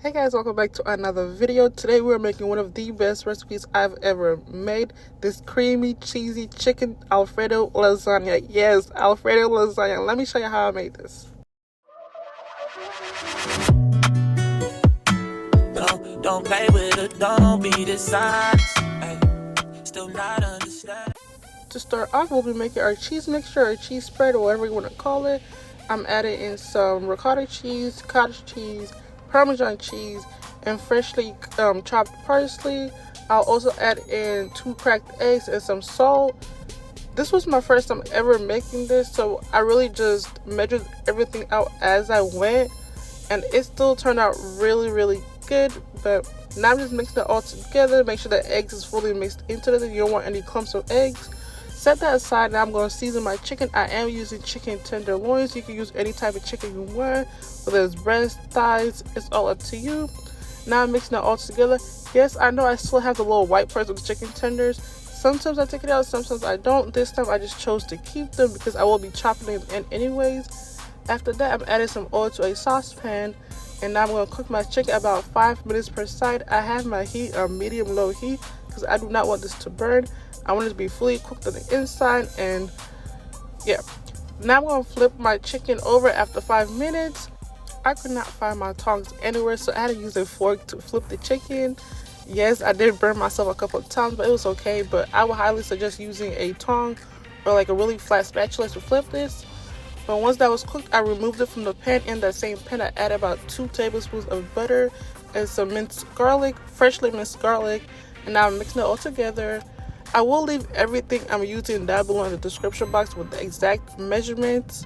Hey guys, welcome back to another video. Today we're making one of the best recipes I've ever made. This creamy, cheesy chicken Alfredo lasagna. Yes, Alfredo lasagna. Let me show you how I made this. Don't play with it, don't be dishonest. Still not understand. To start off, we'll be making our cheese mixture, or cheese spread, or whatever you want to call it. I'm adding in some ricotta cheese, cottage cheese, Parmesan cheese, and freshly chopped parsley. I'll also add in 2 cracked eggs and some salt. This was my first time ever making this, so I really just measured everything out as I went, and it still turned out really good. But now I'm just mixing it all together. Make sure the eggs is fully mixed into it. You don't want any clumps of eggs. Set that aside. Now I'm going to season my chicken. I am using chicken tenderloins. You can use any type of chicken you want, whether it's breast, thighs, it's all up to you. Now I'm mixing it all together. Yes, I know I still have the little white parts of the chicken tenders. Sometimes I take it out, sometimes I don't. This time I just chose to keep them because I will be chopping them in anyways. After that, I'm adding some oil to a saucepan, and now I'm going to cook my chicken about 5 minutes per side. I have my heat on medium-low heat because I do not want this to burn. I want it to be fully cooked on the inside, and yeah. Now I'm going to flip my chicken over after 5 minutes. I could not find my tongs anywhere, so I had to use a fork to flip the chicken. Yes, I did burn myself a couple of times, but it was okay. But I would highly suggest using a tong or like a really flat spatula to flip this. But once that was cooked, I removed it from the pan. In that same pan, I added about 2 tablespoons of butter and some minced garlic, freshly minced garlic, and now I'm mixing it all together. I will leave everything I'm using down below in the description box with the exact measurements.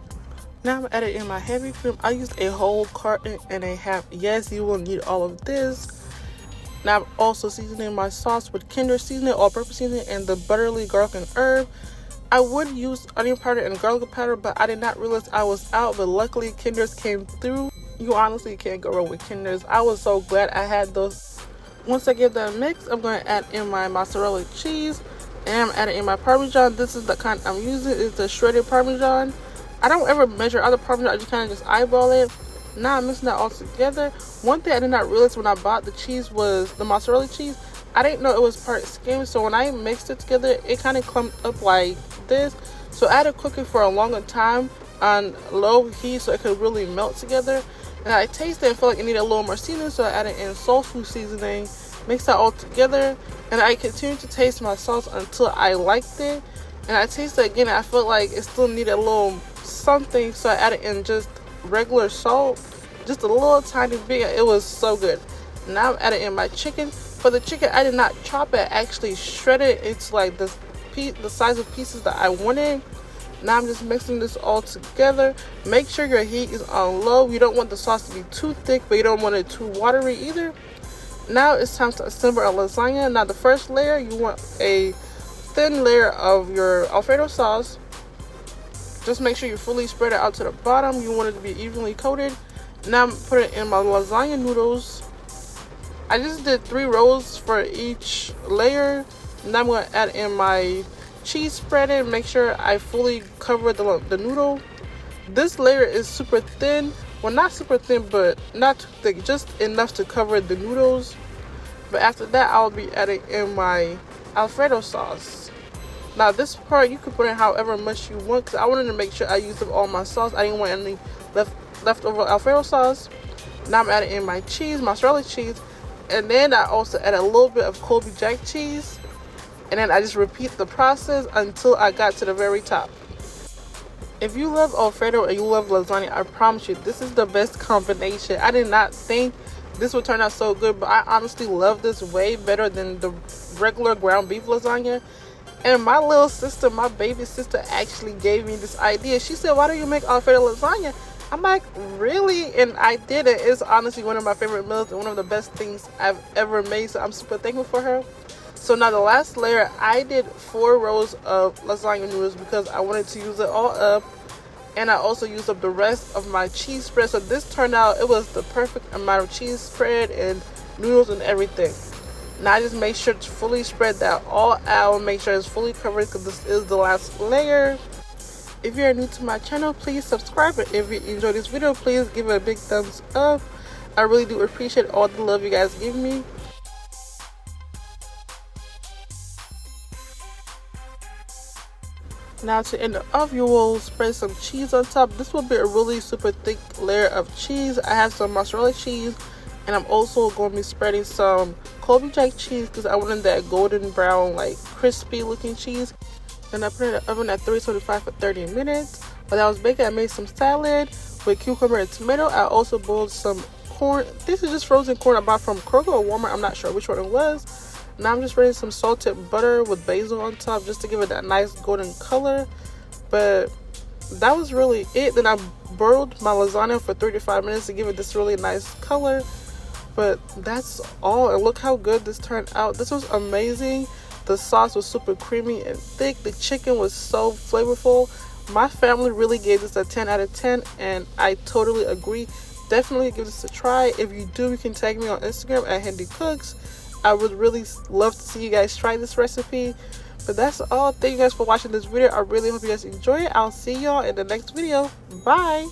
Now I'm adding in my heavy cream. I used a whole carton and a half. Yes, you will need all of this. Now I'm also seasoning my sauce with Kinder seasoning, all-purpose seasoning, and the butterly garlic and herb. I would use onion powder and garlic powder, but I did not realize I was out. But luckily, Kinder's came through. You honestly can't go wrong with Kinder's. I was so glad I had those. Once I get that mix, I'm going to add in my mozzarella cheese, and I'm adding in my Parmesan. This is the kind I'm using. It's the shredded Parmesan. I don't ever measure other Parmesan. I just kind of just eyeball it. Now I'm mixing that all together. One thing I did not realize when I bought the cheese was the mozzarella cheese. I didn't know it was part skim, so when I mixed it together, it kind of clumped up like this. So I had to cook it for a longer time on low heat so it could really melt together. And I tasted it and felt like it needed a little more seasoning, so I added in soul food seasoning, mixed that all together, and I continued to taste my sauce until I liked it. And I tasted it again, and I felt like it still needed a little something, so I added in just regular salt, just a little tiny bit. It was so good. Now I'm adding in my chicken. For the chicken, I did not chop it, I actually shredded it. It's like the size of pieces that I wanted. Now I'm just mixing this all together. Make sure your heat is on low. You don't want the sauce to be too thick, but you don't want it too watery either. Now it's time to assemble a lasagna. Now the first layer, you want a thin layer of your Alfredo sauce. Just make sure you fully spread it out to the bottom. You want it to be evenly coated. Now I'm putting in my lasagna noodles. I just did 3 rows for each layer. Now I'm going to add in my cheese spread and make sure I fully cover the noodle. This layer is super thin. Well, not super thin, but not too thick. Just enough to cover the noodles. But after that, I'll be adding in my Alfredo sauce. Now this part, you can put in however much you want, because I wanted to make sure I used up all my sauce. I didn't want any leftover Alfredo sauce. Now I'm adding in my cheese, mozzarella cheese. And then I also add a little bit of Colby Jack cheese. And then I just repeat the process until I got to the very top. If you love Alfredo and you love lasagna, I promise you, this is the best combination. I did not think this would turn out so good, but I honestly love this way better than the regular ground beef lasagna. And my little sister, my baby sister, actually gave me this idea. She said, why don't you make Alfredo lasagna? I'm like, really? And I did it. It's honestly one of my favorite meals and one of the best things I've ever made. So I'm super thankful for her. So now the last layer, I did 4 rows of lasagna noodles because I wanted to use it all up. And I also used up the rest of my cheese spread. So this turned out, it was the perfect amount of cheese spread and noodles and everything. Now I just make sure to fully spread that all out. Make sure it's fully covered because this is the last layer. If you're new to my channel, please subscribe. And if you enjoyed this video, please give it a big thumbs up. I really do appreciate all the love you guys give me. Now to end it off, you will spread some cheese on top. This will be a really super thick layer of cheese. I have some mozzarella cheese, and I'm also going to be spreading some Colby Jack cheese because I wanted that golden brown, like crispy looking cheese. And I put it in the oven at 375 for 30 minutes. While I was baking, I made some salad with cucumber and tomato. I also boiled some corn. This is just frozen corn I bought from Kroger or Walmart. I'm not sure which one it was. Now I'm just spreading some salted butter with basil on top just to give it that nice golden color. But that was really it. Then I broiled my lasagna for 3 to 5 minutes to give it this really nice color. But that's all, and look how good this turned out. This was amazing. The sauce was super creamy and thick. The chicken was so flavorful. My family really gave this a 10 out of 10, and I totally agree. Definitely give this a try. If you do, you can tag me on Instagram at Handy Cooks. I would really love to see you guys try this recipe. But that's all. Thank you guys for watching this video. I really hope you guys enjoy it. I'll see y'all in the next video. Bye.